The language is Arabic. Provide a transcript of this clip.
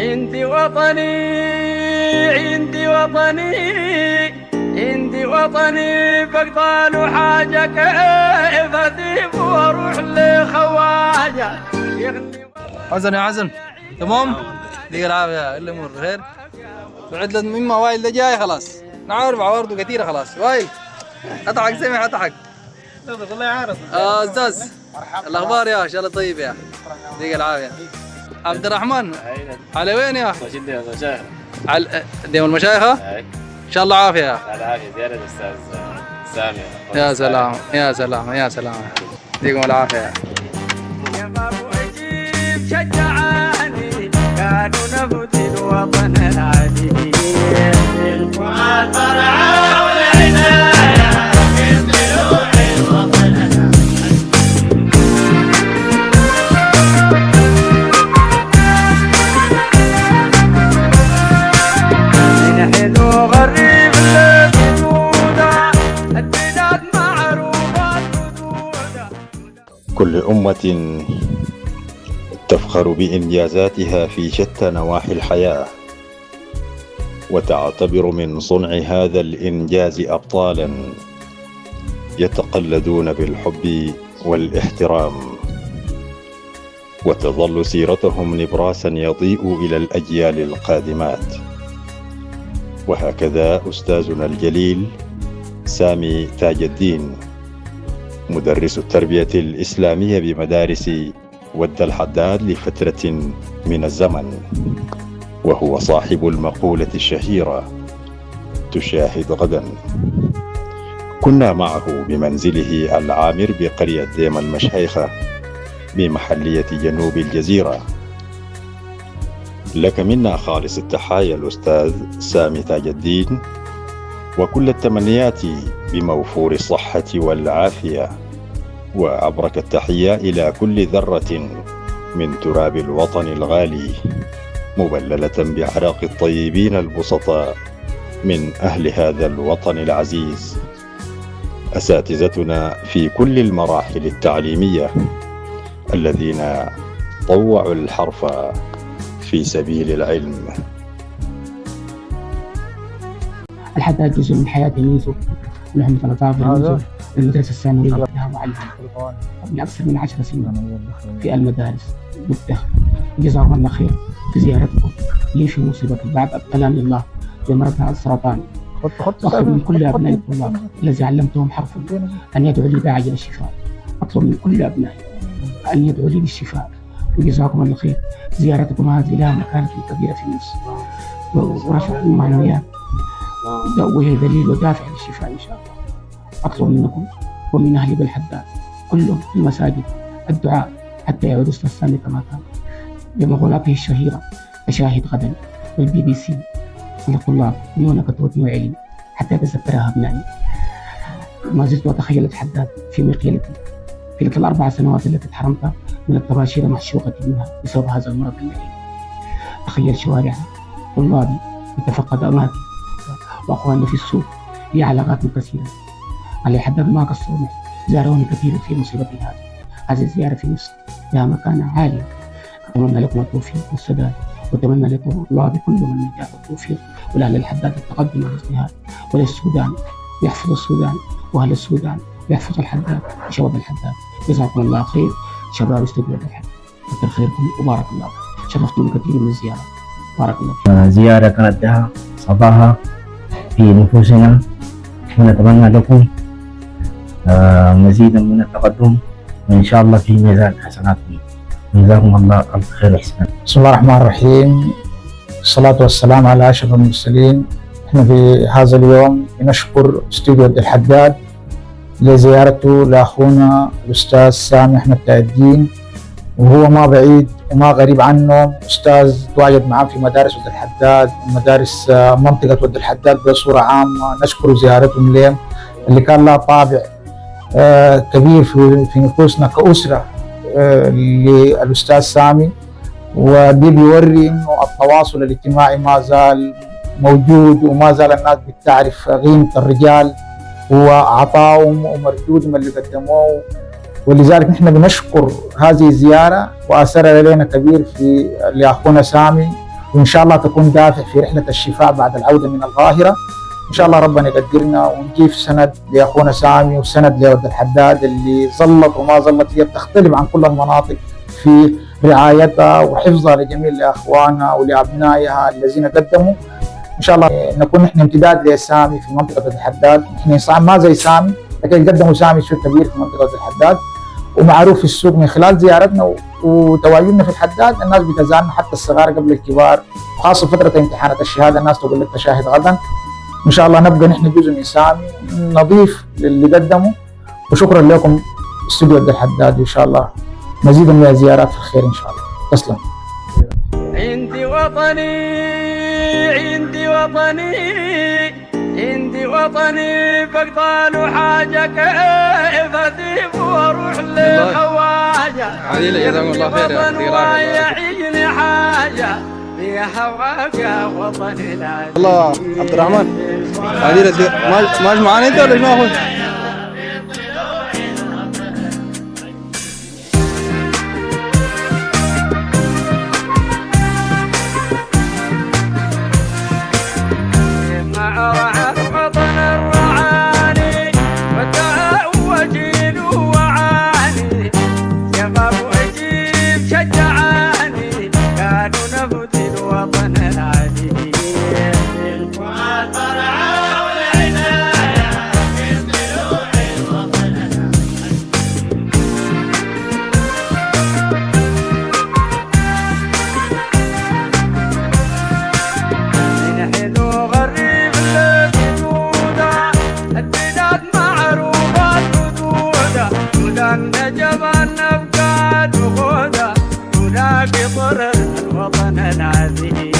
عندي وطني عندي وطني عندي وطني بقطع له حاجة كيف أسيب وأروح لخواجة يغني. حسن يا حسن تمام؟ ديك العافية الأمور بخير؟ بعد لازم إما وائل ده جاي خلاص نعرف عوارضه كثيرة خلاص. وائل أضحك سمع أضحك والله عارف أستاذ الأخبار يا إن شاء الله طيب يا ديك العافية. عبد الرحمن على وين يا أخي؟ ماشي ديما المشايخ على ديما المشايخ؟ إن شاء الله عافية. على عافية زيارة الأستاذ سامي. يا سلام يا سلام يا سلام يديكم العافية. يا بابو أجيب شجعاني كانوا نفوتي الوطن العادي الفؤاد فرعا والعناية يملوا الوطن من حلو غريب الذي جوده البلاد معروفة حدوده. كل أمة تفخر بإنجازاتها في شتى نواحي الحياة وتعتبر من صنع هذا الإنجاز أبطالا يتقلدون بالحب والاحترام، وتظل سيرتهم نبراسا يضيء إلى الأجيال القادمات. وهكذا أستاذنا الجليل سامي تاج الدين مدرس التربية الإسلامية بمدارس ود الحداد لفترة من الزمن، وهو صاحب المقولة الشهيرة تشاهد غدا. كنا معه بمنزله العامر بقرية ديما المشايخة بمحلية جنوب الجزيرة. لك منا خالص التحايا الأستاذ سامي تاج الدين، وكل التمنيات بموفور الصحة والعافية، وأبرك التحية إلى كل ذرة من تراب الوطن الغالي مبللة بعرق الطيبين البسطاء من أهل هذا الوطن العزيز، أساتذتنا في كل المراحل التعليمية الذين طوعوا الحرف في سبيل العلم. الحداد جزء من حياتي منذ نحن 13 منذ المدرسة الثانوية لها معلم من أكثر من 10 سنين في المدارس مدة. جزاكم الله خير في زيارتكم لي في مصيبة بعد ابتلاني الله بمرض السرطان. أطلب من كل أبناء الطلاب الذي علمتهم حرفا أن يدعوا لي بعاجل الشفاء. أطلب من كل أبنائي أن يدعوا لي بالشفاء، وجزاكم الله خير. زيارتكم هذه لها مكانة كبيرة في مصر ورفع المعنويات، وهي دليل ودافع للشفاء إن شاء الله. أطلب منكم ومن أهل بالحداد كلهم في المساجد الدعاء حتى يعود أستاذ سامي كما كان بمقولاته الشهيرة: أشاهد غدا والBBC للطلاب ميونة وعلم حتى يتذكرها أبنائي. ما زلت أتخيل الحداد في مقيلتي في تلك ال4 سنوات التي اتحرمت من الطباشير محشوقة منها بسبب هذا المرض اللعين. أتخيل شوارع طلابي يتفقد أماكن وأخواننا في السوق لي علاقات كثيرة. على الحداد ما قصروا معي، زاروني كثيرا في مصيبتي هذه الزيارة في مصر لها مكانة عالية. أتمنى لكم التوفيق والسداد، وأتمنى لكم الله كلهم النجاح والتوفيق، ولأهل الحداد التقدم والازدهار، وللسودان يحفظ السودان، وأهل السودان يحفظ الحداد وشباب الحداد. جزاكم الله خير شباب استوديو الحداد، كثر خيركم وبارك الله. شرفتم كثير من الزيارة، بارك الله. زيارة كانت لها صداها في نفوسنا، ونتمنى لكم مزيدا من التقدم، وإن شاء الله في ميزان حسناتكم. جزاكم الله ألف خير وإحسان. بسم الله الرحمن الرحيم، الصلاة والسلام على أشرف المرسلين. احنا في هذا اليوم نشكر استوديو ود الحداد لزيارته لأخونا الأستاذ سامي أحمد تاج الدين، وهو ما بعيد وما غريب عنه. أستاذ تواجد معاه في مدارس ود الحداد ومدارس منطقة ود الحداد بصورة عامة. نشكر زيارتهم لهم اللي كان لها طابع كبير في نفوسنا كأسرة للأستاذ سامي، ودي بيوري إنه التواصل الاجتماعي ما زال موجود، وما زال الناس بتعرف قيمة الرجال وعطائهم ومردودهم اللي قدموه. ولذلك نحن بنشكر هذه الزيارة وأثرها لنا كبير في لأخونا سامي، وإن شاء الله تكون دافع في رحلة الشفاء بعد العودة من القاهرة. إن شاء الله ربنا يقدرنا ونجيب سند لأخونا سامي وسند لود الحداد اللي ظلت وما ظلت، هي بتختلف عن كل المناطق في رعايتها وحفظها لجميع لأخوانها ولأبنائها الذين قدموا. إن شاء الله نكون نحن امتداد لسامي في منطقة الحداد. نحن إنسان ما زي سامي، لكن قدموا سامي شيء كبير في منطقة الحداد ومعروف في السوق. من خلال زيارتنا وتواجدنا في الحداد الناس بتزارنا، حتى الصغار قبل الكبار، وخاصة فترة امتحانات الشهادة الناس تقول لك تشاهد غدا. إن شاء الله نبقى نحن جزء من سامي نضيف للي قدموا. وشكرا لكم استوديو ود الحداد، وإن شاء الله مزيدا من الزيارات في الخير إن شاء الله. تسلم. عندي وطني عندي وطني عندي وطني بقطع حاجة كيف أسيب وأروح لخواجة. عادي جزاكم الله خير يا أخي. يعيني حاجة في هواك يا وطني العزيز. الله عبد الرحمن عادي ماش معانا أنت ولا ما أخوك؟ نجم النبقات وخذها ولاقي طر الوطن العزيز.